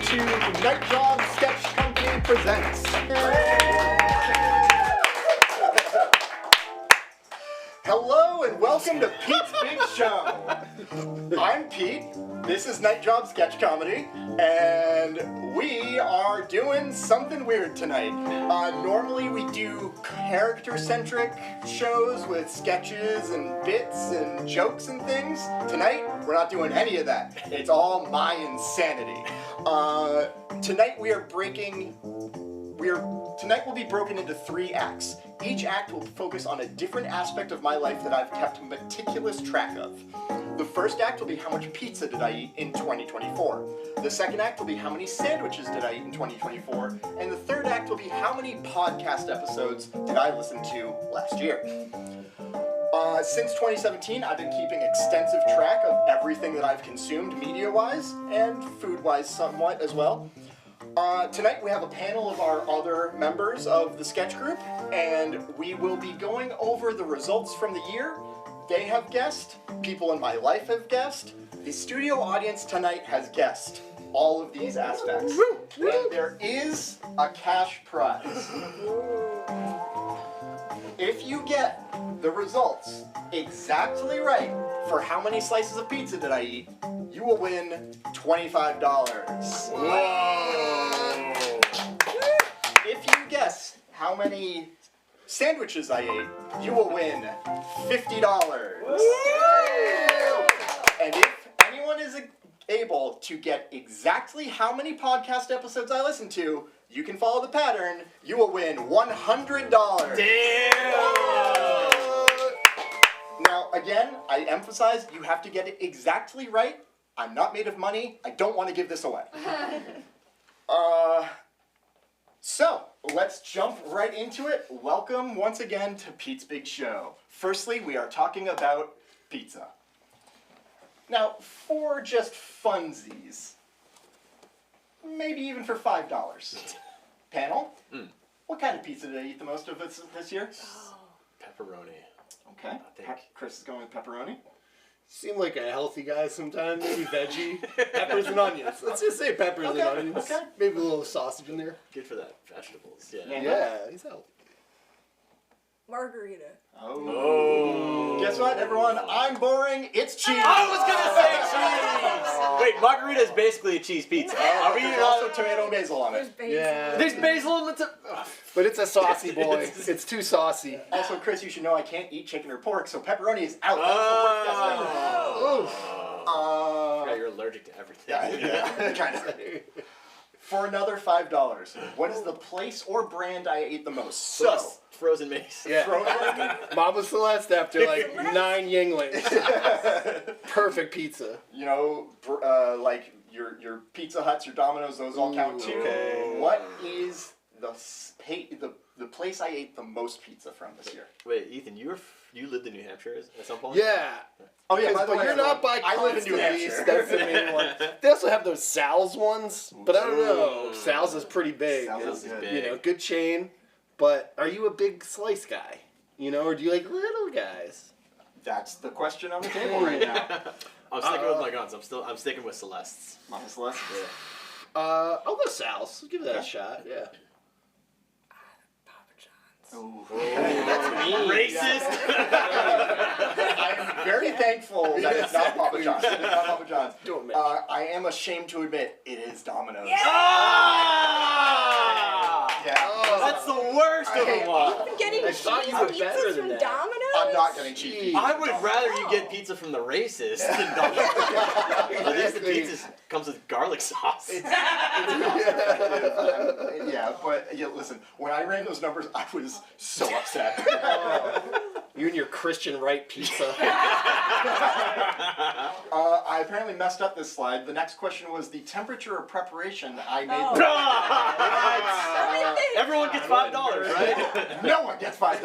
to Night Job Sketch Company Presents. Hello and welcome to Pete's Big Show. I'm Pete, this is Night Job Sketch Comedy, and we are doing something weird tonight. Normally we do character-centric shows with sketches and bits and jokes and things. Tonight, we're not doing any of that. It's all my insanity. Tonight Tonight will be broken into 3 acts. Each act will focus on a different aspect of my life that I've kept meticulous track of. The first act will be how much pizza did I eat in 2024. The second act will be how many sandwiches did I eat in 2024. And the third act will be how many podcast episodes did I listen to last year. Since 2017, I've been keeping extensive track of everything that I've consumed media-wise and food-wise somewhat as well. Tonight we have a panel of our other members of the sketch group, and we will be going over the results from the year. They have guessed, people in my life have guessed, the studio audience tonight has guessed all of these aspects. And there is a cash prize. If you get the results exactly right for how many slices of pizza did I eat, you will win $25. Whoa! If you guess how many sandwiches I ate, you will win $50. And if anyone is able to get exactly how many podcast episodes I listen to, you can follow the pattern, you will win $100. Damn! Now, again, I emphasize you have to get it exactly right. I'm not made of money. I don't want to give this away. So, let's jump right into it. Welcome once again to Pete's Big Show. Firstly, we are talking about pizza. Now, for just funsies, maybe even for $5. Panel, what kind of pizza did I eat the most of this year? Pepperoni. Okay. Chris is going with pepperoni. Seem like a healthy guy sometimes, maybe veggie. Peppers and onions. Let's just say peppers and onions. Okay. Maybe a little sausage in there. Good for that. Vegetables. Yeah. Yeah, he's healthy. Margarita. Oh. Guess what, everyone? I'm boring. It's cheese. I was gonna say cheese. Wait, margarita is basically a cheese pizza. There's also tomato and basil on it. Yeah. There's basil in the. But it's a saucy boy. It's too saucy. Also, Chris, you should know I can't eat chicken or pork, so pepperoni is out. Yeah, you're allergic to everything. Yeah, kind of. For another $5, what is the place or brand I ate the most? So, frozen mace. Yeah. frozen. Mama Celeste after like 9 Yinglings. Perfect pizza. You know, like your Pizza Huts, your Domino's, those all count too. Okay. What is the place I ate the most pizza from this year? Wait, Ethan, you lived in New Hampshire at some point? Yeah. Oh yeah, by the But way, you're not by I live in New Constantly, Hampshire. that's the main one. They also have those Sal's ones, but I don't know. Sal's is pretty big. Sal's is good. You know, good chain. But are you a big slice guy? You know, or do you like little guys? That's the question on the table right now. I'm sticking with my guns. I'm sticking with Celeste's. Mama Celeste? Yeah. I'll go Sal's. Give that a shot. Yeah. Ooh. That's me. Racist. I'm very thankful that it's not Papa John's. It's not Papa John's. Don't mention. I am ashamed to admit it is Domino's. Yeah. Yeah. Oh. That's the worst of them all. You've been getting I thought you cheese were better pizzas than from that. Domino's? I'm not getting cheap pizza. I would rather you get pizza from the racist than Domino's. At least the pizza comes with garlic sauce. Yeah, but listen, when I ran those numbers, I was so upset. You and your Christian right pizza. I apparently messed up this slide. The next question was the temperature of preparation I made. Everyone gets $5, right? No one gets $5.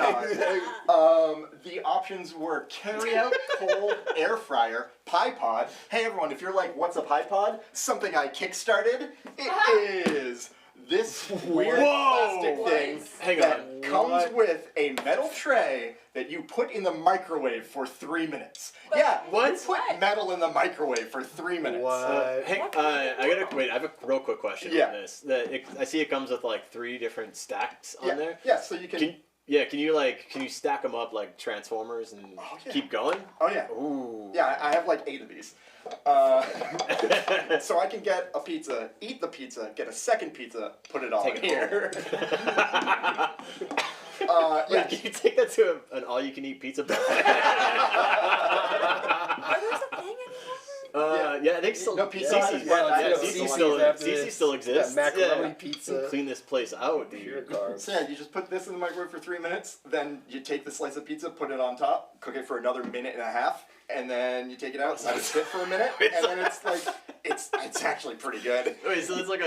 The options were carry out, cold, air fryer, pie pod. Hey everyone, if you're like, what's a pie pod? Something I kickstarted. It is this weird Whoa! plastic thing Hang that on. comes What? with a metal tray that you put in the microwave for 3 minutes. But Yeah, what? you put metal in the microwave for 3 minutes. What? Hey, I have a real quick question Yeah. on this. I see it comes with like 3 different stacks on Yeah, there. yeah. So you can. Can you stack them up like Transformers and Oh, yeah. keep going? Oh yeah. Ooh. Yeah, I have like 8 of these. So I can get a pizza, eat the pizza, get a second pizza, put it all Take in it here. Wait, Yeah. can you take that to an all-you-can-eat pizza buffet? Are those a thing anymore? Yeah, I think so. No, Pizza CC's, Hut is yeah, back. yeah, That's CC the one still, after CC this. still exists. That macaroni Yeah. pizza. Clean this place out, Pure dude. carbs. So yeah, you just put this in the microwave for 3 minutes, then you take the slice of pizza, put it on top, cook it for another minute and a half, and then you take it out, let it sit for a minute, and then it's like it's actually pretty good. Wait, so it's like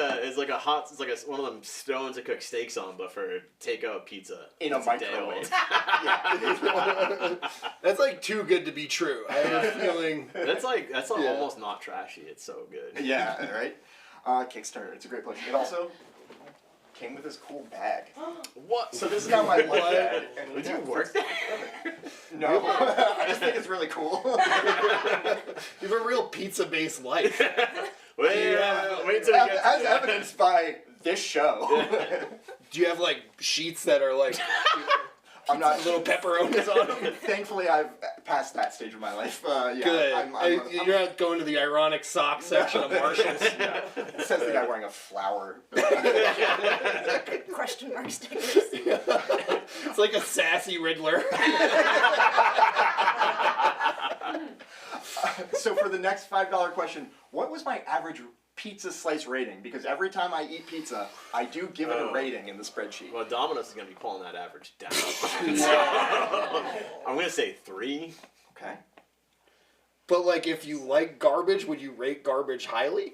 one of them stones to cook steaks on, but for takeout pizza In a It's day microwave. old. Yeah. That's like too good to be true. I have a feeling. That's Yeah. almost not trashy. It's so good. Yeah, right? Kickstarter, it's a great place. It also came with this cool bag. What? So this is now my lunch bag. And Would you yeah, work there? No, I just think it's really cool. You have a real pizza-based life. Wait, Yeah. wait till we get As evidenced by this show. Do you have like sheets that are like I'm not little pepperonis on them? Thankfully, I've passed that stage of my life. Yeah, Good. You're not going to the ironic sock section of Marshalls. Says the guy wearing a flower. Question mark stickers. It's like a sassy Riddler. So for the next $5 question, what was my average pizza slice rating? Because every time I eat pizza, I do give it a rating in the spreadsheet. Well, Domino's is gonna be pulling that average down. I'm gonna say 3. Okay. But like, if you like garbage, would you rate garbage highly?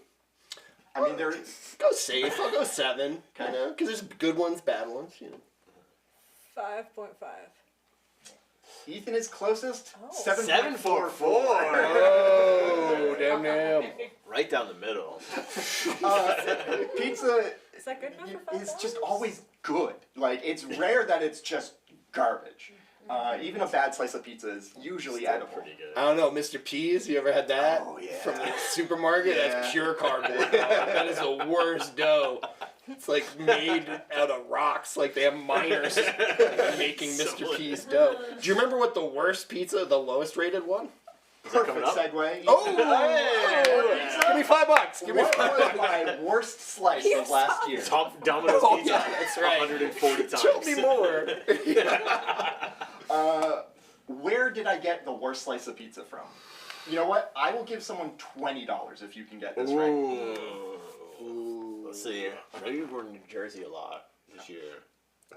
I mean, there. Go safe. I'll go 7. Okay. You know, because there's good ones, bad ones. You know. 5.5. Ethan is closest. Oh. 7.44. Oh, damn. Right down the middle. Pizza Is that good enough for $5? is just always good. Like, it's rare that it's just garbage. Even a bad slice of pizza is usually edible. Pretty good. I don't know, Mr. Peas. You ever had that? Oh, yeah. From the supermarket? Yeah. That's pure cardboard. That is the worst dough. It's like made out of rocks. Like they have miners making So Mr. P's dough. Do you remember what the worst pizza, the lowest rated one? Is that Perfect coming up? segue. Oh! Hey! Give me $5. Give me What $5. was my worst slice of last year? Top Domino's Oh, pizza. yeah, that's right. 140 times. Tell me more. Where did I get the worst slice of pizza from? You know what? I will give someone $20 if you can get this right. Ooh. Let's see. I know you were in New Jersey a lot this year.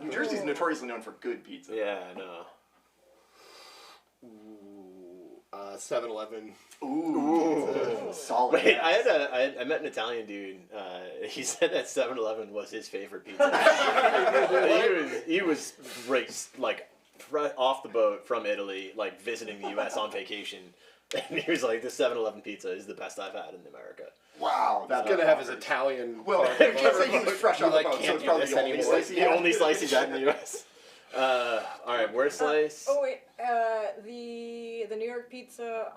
New Jersey's notoriously known for good pizza. Yeah, I know. 7-Eleven. Ooh. Solid. Wait, guess. I met an Italian dude. He said that 7-Eleven was his favorite pizza. he was raised like off the boat from Italy, like visiting the U.S. on vacation, and he was like, "This 7-Eleven pizza is the best I've had in America." Wow, that's He's gonna have his Italian. Well, part you of can't say it. he was fresh You, off the like, boat, so can't it's do probably this the only anymore. slice he The had. only slice he's had in the U.S. All right, worst slice. Oh wait, the New York pizza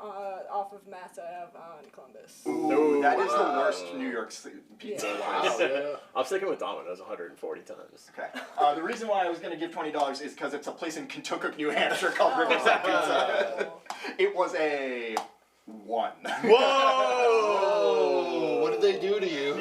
off of Mass Ave on Columbus. Ooh, that is the worst New York pizza. Yeah. Wow, yeah. I'm sticking with Domino's 140 times. Okay. The reason why I was going to give $20 is because it's a place in Kentucky, New Hampshire called Riverside Pizza. It was a 1. Whoa! What did they do to you?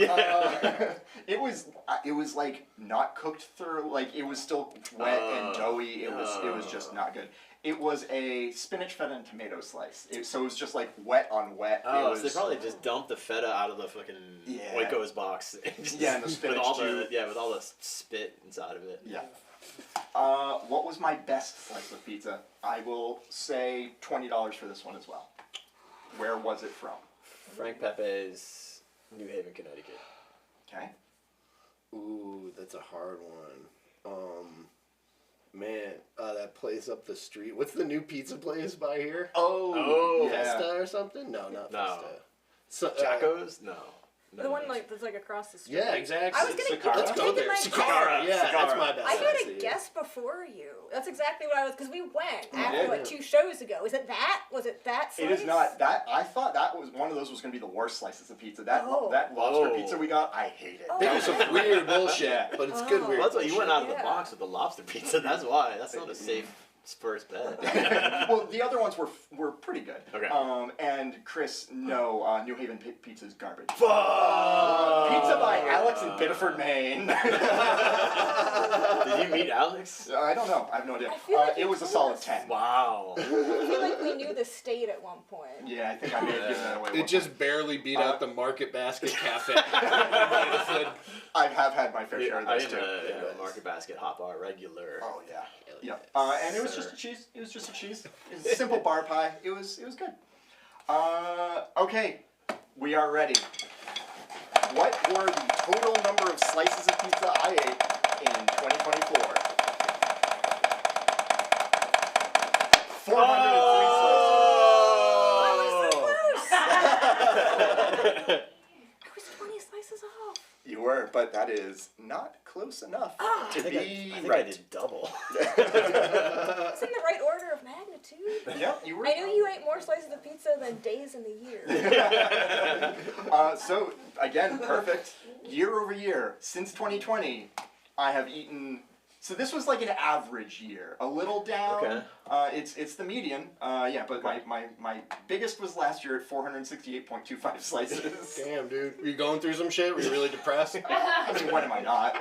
It was like not cooked through. Like it was still wet and doughy. It was just not good. It was a spinach, feta, and tomato slice. So it was just like wet on wet. Oh, it was, so they probably just dumped the feta out of the fucking Yeah. Oiko's box. Just Yeah, and the spinach with all too. with all the spit inside of it. Yeah. What was my best slice of pizza? I will say $20 for this one as well. Where was it from? Frank Pepe's, New Haven, Connecticut. Okay. Ooh, that's a hard one. Man, that place up the street. What's the new pizza place by here? Oh, yeah. Festa or something? No, not No. Festa. So, Jacko's? No. The one like that's like across the street. Yeah, exactly. I was gonna Sakara? Let's go there. my Sakara. Yeah, that's Sakara. my best. I had idea. a guess before you. That's exactly what I was, because we went after did. like 2 shows ago. Is it that? Was it that slice? It is not that. I thought that was one of those was going to be the worst slices of pizza. That Oh. that lobster Oh. pizza we got, I hate it. Oh. It was some weird bullshit, Yeah. but it's good Oh. weird Well, that's why you went out of the Yeah. box with the lobster pizza. That's why. That's not a safe first bet. Well, the other ones were pretty good. Okay. And Chris, no, New Haven pizza is garbage. Fuck! Pizza by Alex in Biddeford, Maine. Did you meet Alex? I don't know. I have no idea. I feel like It you was a told solid us. 10. Wow. I feel like we knew the state at one point. Yeah, I think I may have given that away. at It one just barely beat out the Market Basket Cafe. point. I have had my fair share of I those am too. a Market Basket hot bar regular. Oh yeah. Hell Yep. yes, And it was sir. just a cheese. It was just a cheese. It was a simple bar pie. It was good. Okay, we are ready. What were the total number of slices of pizza I ate in 2024? 403 I was 20 slices off. You were, but that is not close enough to I think be I right. did double. It's in the right order of magnitude. Yep, you were. I knew you ate more slices of pizza than days in the year. So again, perfect. Year over year, since 2020, I have eaten. So this was like an average year, a little down. Okay. It's the median. Yeah, but my biggest was last year at 468.25 slices. Damn, dude. Were you going through some shit? Were you really depressed? I mean, when am I not?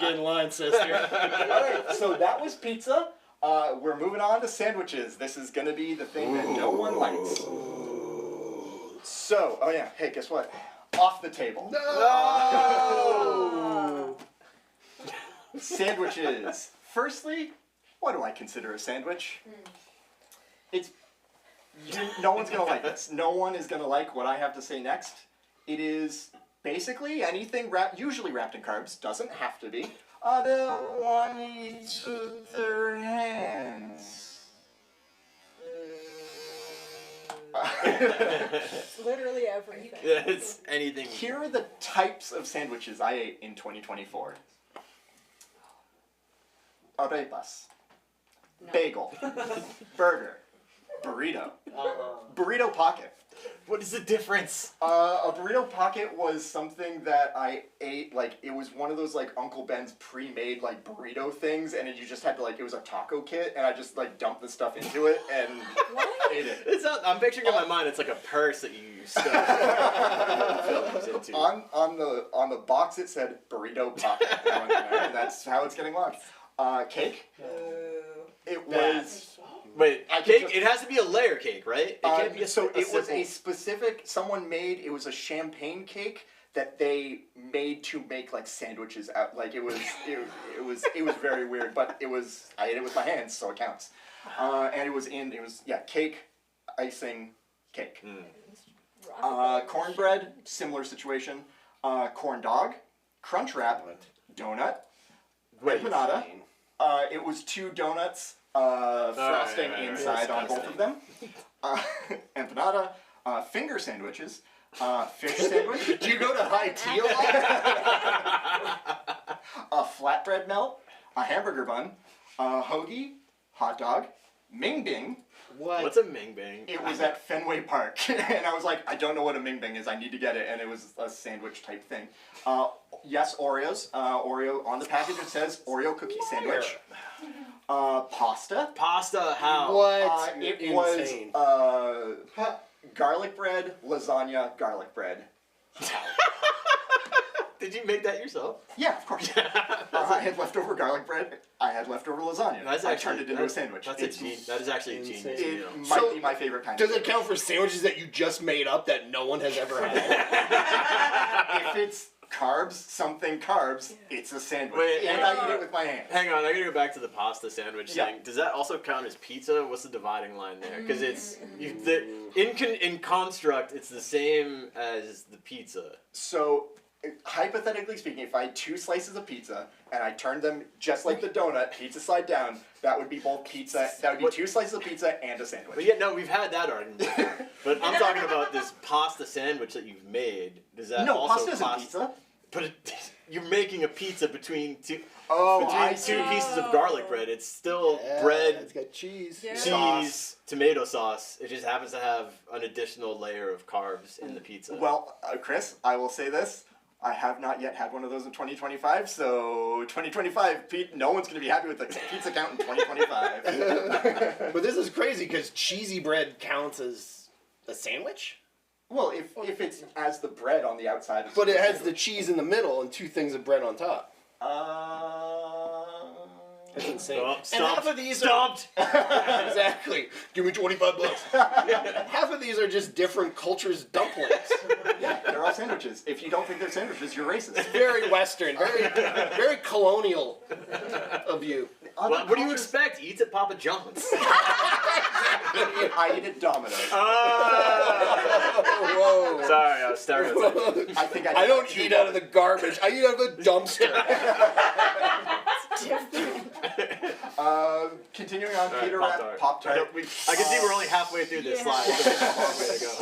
Get in line, sister. All right, so that was pizza. We're moving on to sandwiches. This is gonna be the thing that no one likes. So, oh yeah, hey, guess what? Off the table. No! Sandwiches. Firstly, what do I consider a sandwich? It's no one's gonna like this. No one is gonna like what I have to say next. It is basically anything usually wrapped in carbs. Doesn't have to be. The one each of their hands. It's literally everything. It's anything. Here are the types of sandwiches I ate in 2024. Arepas. No. Bagel. Burger. Burrito. Burrito pocket. What is the difference? A burrito pocket was something that I ate, like, it was one of those, like, Uncle Ben's pre-made, like, burrito things, and you just had to, like, it was a taco kit, and I just, like, dumped the stuff into it, and What? ate it. It's not, I'm picturing in my mind it's like a purse that you stuff fillings into. On the box it said burrito pocket. I went, "Alright, that's how it's getting logged. Cake. It was... Wait, I could cake? just- It has to be a layer cake, right? It can't be so it was simple- a specific someone made. It was a champagne cake that they made to make like sandwiches out. Like it was very weird. But I ate it with my hands, so it counts. And it was cake, icing, cake. Cornbread, similar situation. Corn dog, crunch wrap, donut, empanada. It was 2 donuts. Frosting right. inside on both of them. Empanada, finger sandwiches, fish sandwich. Do you go to high tea a lot? A flatbread melt, a hamburger bun, a hoagie, hot dog, Ming Bing. What? What's a Ming Bing? It was at Fenway Park, and I was like, I don't know what a Ming Bing is. I need to get it, and it was a sandwich type thing. Yes, Oreos. Oreo on the package. It says Oreo cookie sandwich. Pasta. Pasta, how? What? It Insane. was garlic bread, lasagna, garlic bread. Did you make that yourself? Yeah, of course. I had leftover garlic bread. I had leftover lasagna. That's I actually, turned it into a sandwich. That is actually a genius insane. It meal. might So, be my favorite kind Does of it count for sandwiches that you just made up that no one has ever had? If it's something carbs, it's a sandwich. Wait, and I eat it with my hands. Hang on, I gotta go back to the pasta sandwich Yeah. thing. Does that also count as pizza? What's the dividing line there? Because it's in construct, it's the same as the pizza. So hypothetically speaking, if I had 2 slices of pizza and I turned them just like the donut, pizza side down, that would be both pizza. That would be 2 slices of pizza and a sandwich. But yeah, no, we've had that argument before. But I'm talking about this pasta sandwich that you've made. Does that No, also pasta isn't pizza. But you're making a pizza between two I two pieces of garlic bread. It's still bread, It's got cheese. Yeah. cheese, Sauce. tomato sauce. It just happens to have an additional layer of carbs in the pizza. Well, Chris, I will say this. I have not yet had one of those in 2025, so 2025, Pete, no one's going to be happy with the pizza count in 2025. But this is crazy because cheesy bread counts as a sandwich? Well, if it's as the bread on the outside. But it has the cheese in the middle and 2 things of bread on top. That's insane. Oh, And stumped. half of these Stumped. are exactly. Give me $25. Half of these are just different cultures' dumplings. Yeah, they're all sandwiches. If you don't think they're sandwiches, you're racist. Very Western, very colonial of you. Well, what do you expect? Eats at Papa John's. I eat at Domino's. Whoa. Sorry, I was stereotyping. I think I don't eat out of the garbage. I eat out of a dumpster. Continuing on, Peter Pop-Tart. Rat, Pop-Tart. I can see we're only halfway through this slide. So there's a long way to go.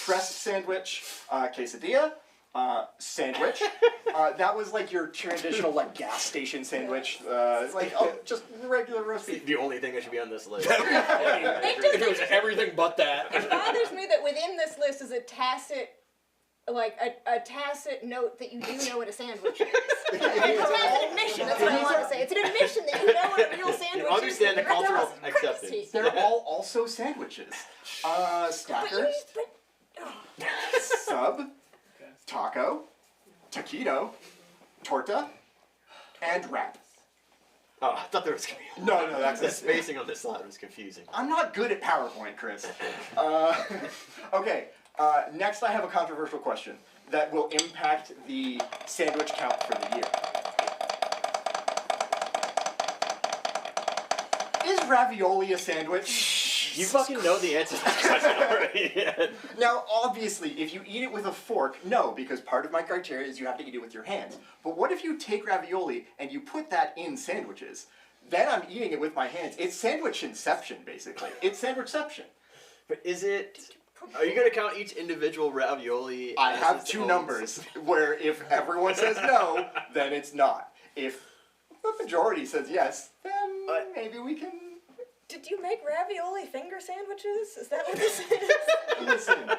Pressed sandwich, quesadilla, sandwich. That was like your traditional like gas station sandwich. It's like just regular roast beef. The only thing that should be on this list. If it was everything but that. It bothers me that within this list is a tacit, like a tacit note that you do know what a sandwich is. It's a tacit admission. That's what I want to say. It's an admission that you know what a real sandwich is. Understand the rest of cultural us are crazy. acceptance. They're all also sandwiches. Stacker, sub, taco, taquito, torta, and wrap. Oh, I thought there was gonna be. No, that's The it. spacing on this slide was confusing. I'm not good at PowerPoint, Chris. Okay, next I have a controversial question that will impact the sandwich count for the year. Is ravioli a sandwich? You fucking know the answer to this question already. Yeah. Now, obviously, if you eat it with a fork, no, because part of my criteria is you have to eat it with your hands. But what if you take ravioli and you put that in sandwiches? Then I'm eating it with my hands. It's sandwich inception, basically. It's sandwichception. But is it? Are you gonna count each individual ravioli? I as have its 2 own- numbers where if everyone says no, then it's not. If the majority says yes, then maybe we can. Did you make ravioli finger sandwiches? Is that what this is? Listen,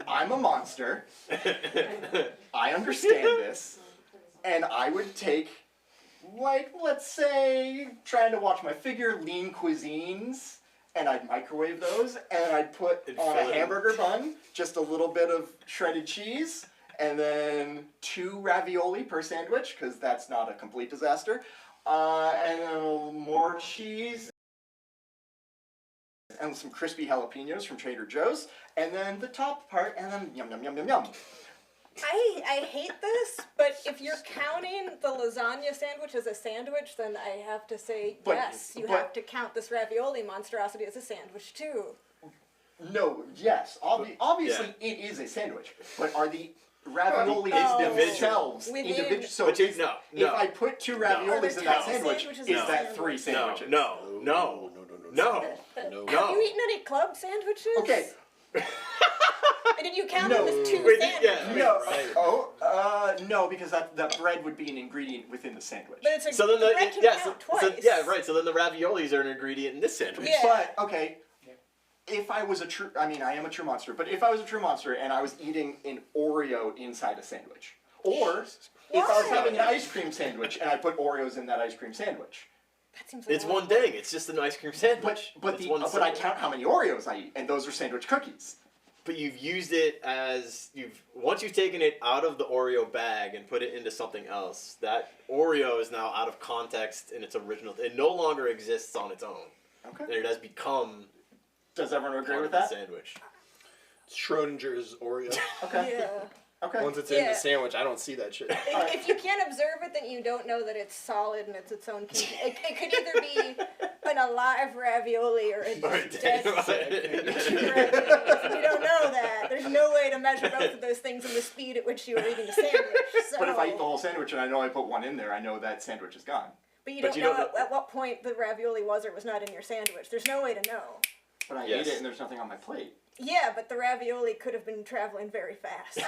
I'm a monster. I understand this. And I would take, like, let's say, trying to watch my figure, lean cuisines, and I'd microwave those, and I'd put And on fill a it in. hamburger bun just a little bit of shredded cheese, and then 2 ravioli per sandwich, because that's not a complete disaster, and then a little more cheese, and some crispy jalapenos from Trader Joe's, and then the top part, and then yum yum yum yum yum. I hate this, but if you're counting the lasagna sandwich as a sandwich, then I have to say But- yes, you but- have to count this ravioli monstrosity as a sandwich too. No, yes, obviously it is a sandwich, but are the raviolis Oh. themselves Within- individual? So But you, if, no, if no, I put 2 Are raviolis there in that tiny sandwich, sandwiches is in that the 3 no, sandwiches? no, no. Have you eaten any club sandwiches? Okay, And did you count No. them as 2 Wait, sandwiches? yeah. no, Right. no, because that bread would be an ingredient within the sandwich. But it's a So then the bread can count twice. So then the raviolis are an ingredient in this sandwich. Yeah. But okay, if I was a true, I mean, I am a true monster. But if I was a true monster and I was eating an Oreo inside a sandwich, or if I was Why? having an ice cream sandwich and I put Oreos in that ice cream sandwich, That seems like It's a one lot. thing. It's just an ice cream sandwich. but It's one I symbol. count how many Oreos I eat, and those are sandwich cookies. But you've used it as once you've taken it out of the Oreo bag and put it into something else. That Oreo is now out of context in its original. It no longer exists on its own. Okay. And it has become Does everyone agree part with of that? the sandwich. Schrodinger's Oreo. Okay. Yeah. Okay. Once it's in Yeah. the sandwich, I don't see that shit. If you can't observe it, then you don't know that it's solid and it's its own. It could either be an alive ravioli or a Or dead a ravioli. If you don't know that, there's no way to measure both of those things and the speed at which you are eating a sandwich. So. But if I eat the whole sandwich and I know I put one in there, I know that sandwich is gone. But you don't know at what point the ravioli was or was not in your sandwich. There's no way to know. But I ate it and there's nothing on my plate. Yeah, but the ravioli could have been traveling very fast.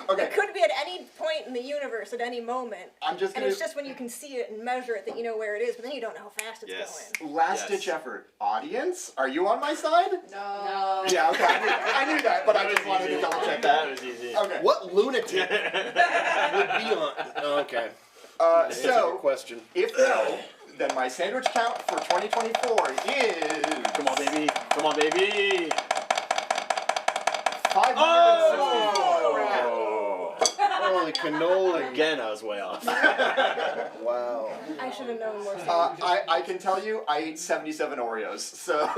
Okay. It could be at any point in the universe at any moment. And it's just when you can see it and measure it that you know where it is, but then you don't know how fast it's going. Last ditch effort. Audience, are you on my side? No. Yeah, okay. I knew that, but I just wanted to double check that. That was easy. Okay. What lunatic would be on? Okay. So, That's a good question. if no, then my sandwich count for 2024 is... Come on, baby. Come on, baby. 564. Oh! Holy cannoli. Again, I was way off. Wow. I should have known more. I can tell you, I ate 77 Oreos, so...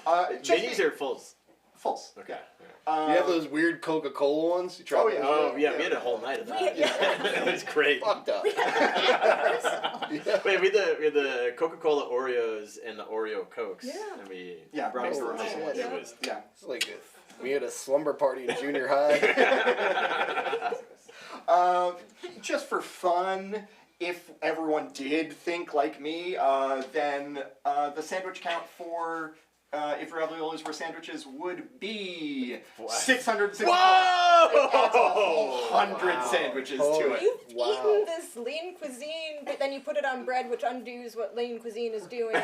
Minis or fulls? Fulls. Okay. You have those weird Coca-Cola ones? You tried Oh, those? yeah. Oh, yeah, we had a whole night of that. Yeah. It was great. Fucked up. Wait, we had the Coca-Cola Oreos and the Oreo Cokes. Yeah. And we brownie mixed them Oreos. together. It was Yeah. It's like we had a slumber party in junior high. Just for fun, if everyone did think like me, then the sandwich count for if raviolis were sandwiches would be 660. Whoa! It adds a whole 100 sandwiches to it. You've eaten this lean cuisine, but then you put it on bread, which undoes what lean cuisine is doing.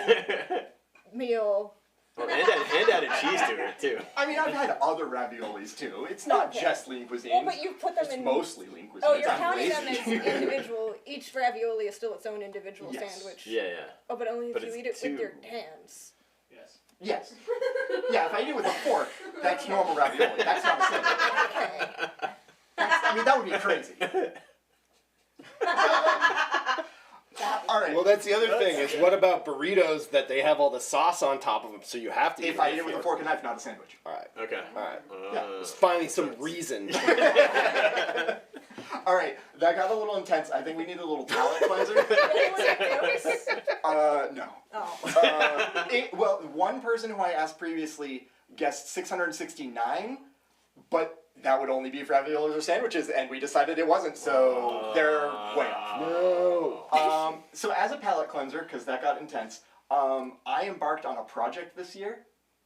Meal. Well, and added cheese to it too. I mean, I've had other raviolis too. It's not just lean cuisine. Well, but you put them it's in. mostly lean cuisine. Oh, you're I'm counting them lazy. as individual. Each ravioli is still its own individual Yes. sandwich. Yeah. Oh, but only But if you it's eat it with two. your hands. Yes. Yeah, if I eat it with a fork, that's normal ravioli. That's not a sandwich. Okay. I mean, that would be crazy. All right. Well, that's the other thing is what about burritos that they have all the sauce on top of them, so you have to eat If I eat it with a fork and knife, not a sandwich. All right. Okay. All right. Yeah. Let's find some reason. All right, that got a little intense. I think we need a little palate cleanser. Anyone have jokes? No. Oh. Well, one person who I asked previously guessed 669, but that would only be for raviolis or sandwiches, and we decided it wasn't, so they're way off. No. So as a palate cleanser, because that got intense, I embarked on a project this year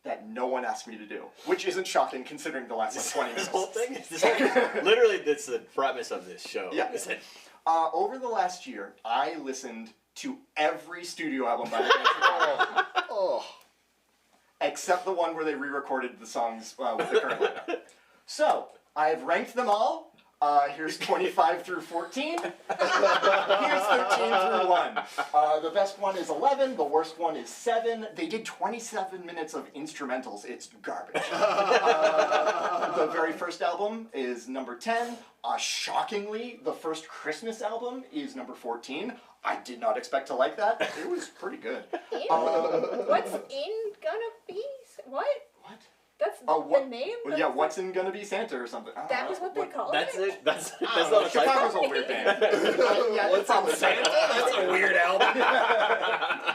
that no one asked me to do, which isn't shocking considering the last 20 minutes. This whole thing is literally that's the premise of this show. Yeah. Is that Over the last year, I listened to every studio album by the band Psychopath, Oh. except the one where they re-recorded the songs with the current lineup. So, I've ranked them all. Here's 25 through 14. Here's 13 through 1. The best one is 11. The worst one is 7. They did 27 minutes of instrumentals. It's garbage. The very first album is number 10. Shockingly, the first Christmas album is number 14. I did not expect to like that. It was pretty good. What's in gonna be? What? What? That's What? the name? Well, yeah, what's in Gonna Be Santa or something? I don't That know. was what they called that's it? it? That's I not don't know. a Chicago's typo? a weird band. Yeah, What's it's probably Santa? Santa. That's a weird album.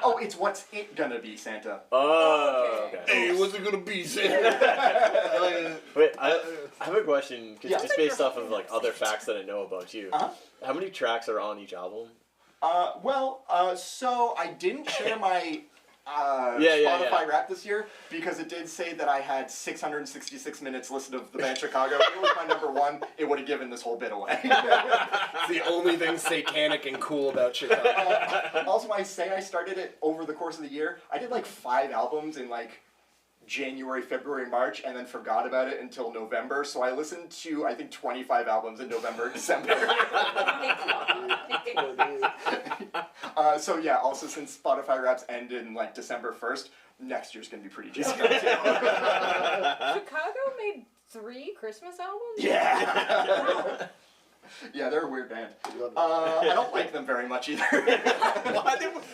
Oh, it's What's It Gonna Be Santa. Oh, okay. Hey, what's it gonna be, Santa? Wait, I have a question, Yeah. just based off of like other facts that I know about you. Uh-huh. How many tracks are on each album? So I didn't share my Yeah, Spotify yeah. Wrapped this year because it did say that I had 666 minutes listed of the band Chicago. If it was my number one, it would have given this whole bit away. It's the only thing satanic and cool about Chicago. Also, I say I started it over the course of the year. I did like 5 albums in like January, February, March, and then forgot about it until November. So I listened to, I think, 25 albums in November and December. So yeah, also since Spotify Wraps end in like December 1st, next year's gonna be pretty jammed up too. Chicago made 3 Christmas albums? Yeah. Yeah, they're a weird band. I don't like them very much either.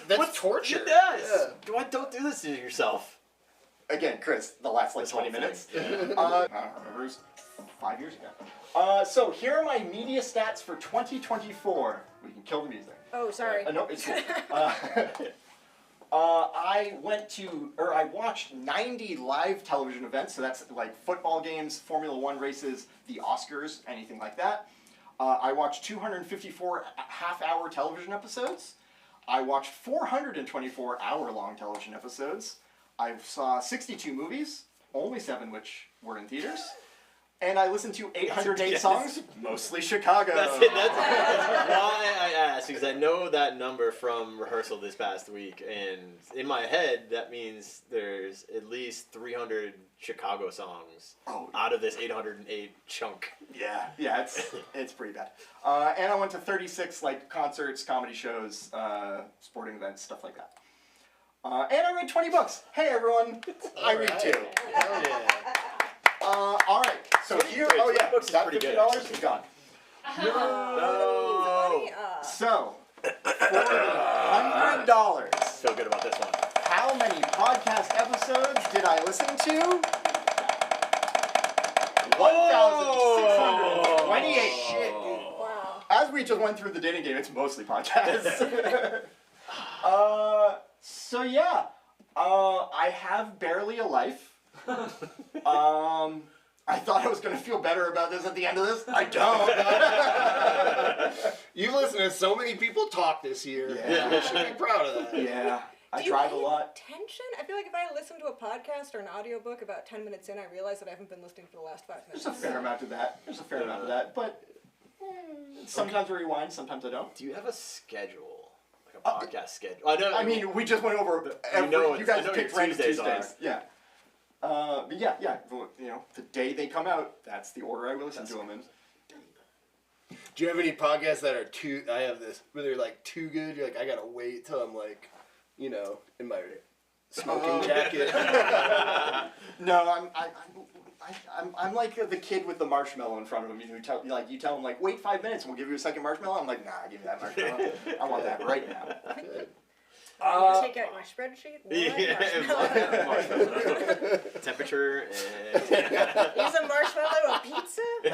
That's torture. Yes. Don't do this to yourself. Again, Chris, the last like This 20 whole minutes. I don't remember, it was 5 years ago. So here are my media stats for 2024. We can kill the music. Oh, sorry. No, it's cool. I watched 90 live television events, so that's like football games, Formula One races, the Oscars, anything like that. I watched 254 half-hour television episodes. I watched 424 hour-long television episodes. I saw 62 movies, only 7 which were in theaters. And I listened to 808 songs, mostly Chicago. That's why I asked, because I know that number from rehearsal this past week, and in my head, that means there's at least 300 Chicago songs out of this 808 chunk. Yeah, it's pretty bad. And I went to 36 like concerts, comedy shows, sporting events, stuff like that. And I read 20 books. Hey everyone, I read too. Hell yeah. All right. So here, books is that pretty good, $50 is gone. No. So for the $100, Feel good about this one. how many podcast episodes did I listen to? 1,628. Shit. Wow. As we just went through the dating game, it's mostly podcasts. So yeah, I have barely a life. I thought I was going to feel better about this at the end of this. I don't. You've listened to so many people talk this year. Yeah. You should be proud of that. Yeah, I Do you drive a pay lot. attention? I feel like if I listen to a podcast or an audiobook about 10 minutes in, I realize that I haven't been listening for the last 5 minutes. There's a fair amount of that. But sometimes I rewind, sometimes I don't. Do you have a schedule? Like a podcast schedule? I know. I mean, we just went over every. You guys picked random Tuesdays. Yeah. But yeah. You know, the day they come out, that's the order I will listen to them in. Do you have any podcasts that are too? I have this where they're like too good. You're like, I gotta wait till I'm like, you know, in my smoking jacket. No, I'm like the kid with the marshmallow in front of him. You tell him like, wait 5 minutes and we'll give you a second marshmallow. I'm like, nah, give me that marshmallow. I want that right now. Good. Take out my spreadsheet. Marshmallow. Temperature and. Is a marshmallow a pizza? God.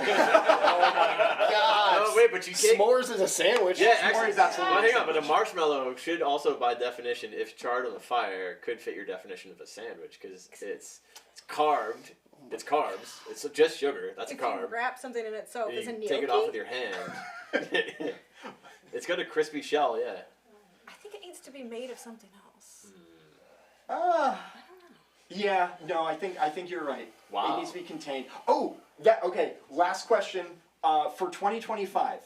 Oh wait, but you can't. S'mores is a sandwich. Yeah, S'mores actually, is absolutely well, hang a on, but a sandwich. marshmallow should also, by definition, if charred on the fire, could fit your definition of a sandwich because it's carved. It's carbs. It's just sugar. That's a If you carb. wrap something in itself, And is a you gnocchi? take it off with your hand. It's got a crispy shell, yeah. I think it needs to be made of something else. Yeah, no, I think you're right. Wow. It needs to be contained. Oh, okay. Last question for 2025.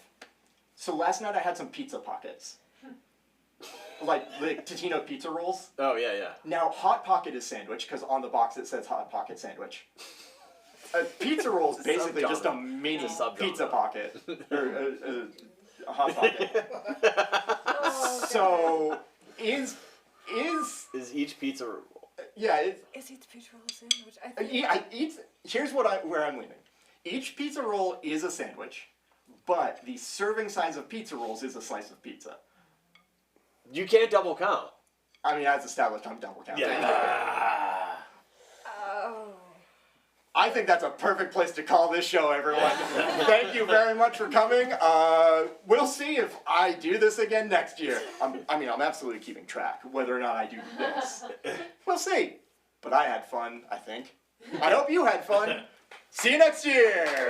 So last night I had some pizza pockets, like Totino pizza rolls. Oh yeah. Now Hot Pocket is sandwich because on the box it says Hot Pocket sandwich. A pizza roll is basically just a mini It's a subgenre. pizza pocket or a Hot Pocket. Oh, So is Is each pizza? yeah. Is each pizza roll a sandwich? I think. Here's where I'm leaning. Each pizza roll is a sandwich, but the serving size of pizza rolls is a slice of pizza. You can't double count. I mean, as established, I'm double counting. Oh. I think that's a perfect place to call this show, everyone. Thank you very much for coming. We'll see if I do this again next year. I'm absolutely keeping track, whether or not I do this. We'll see. But I had fun, I think. I hope you had fun. See you next year.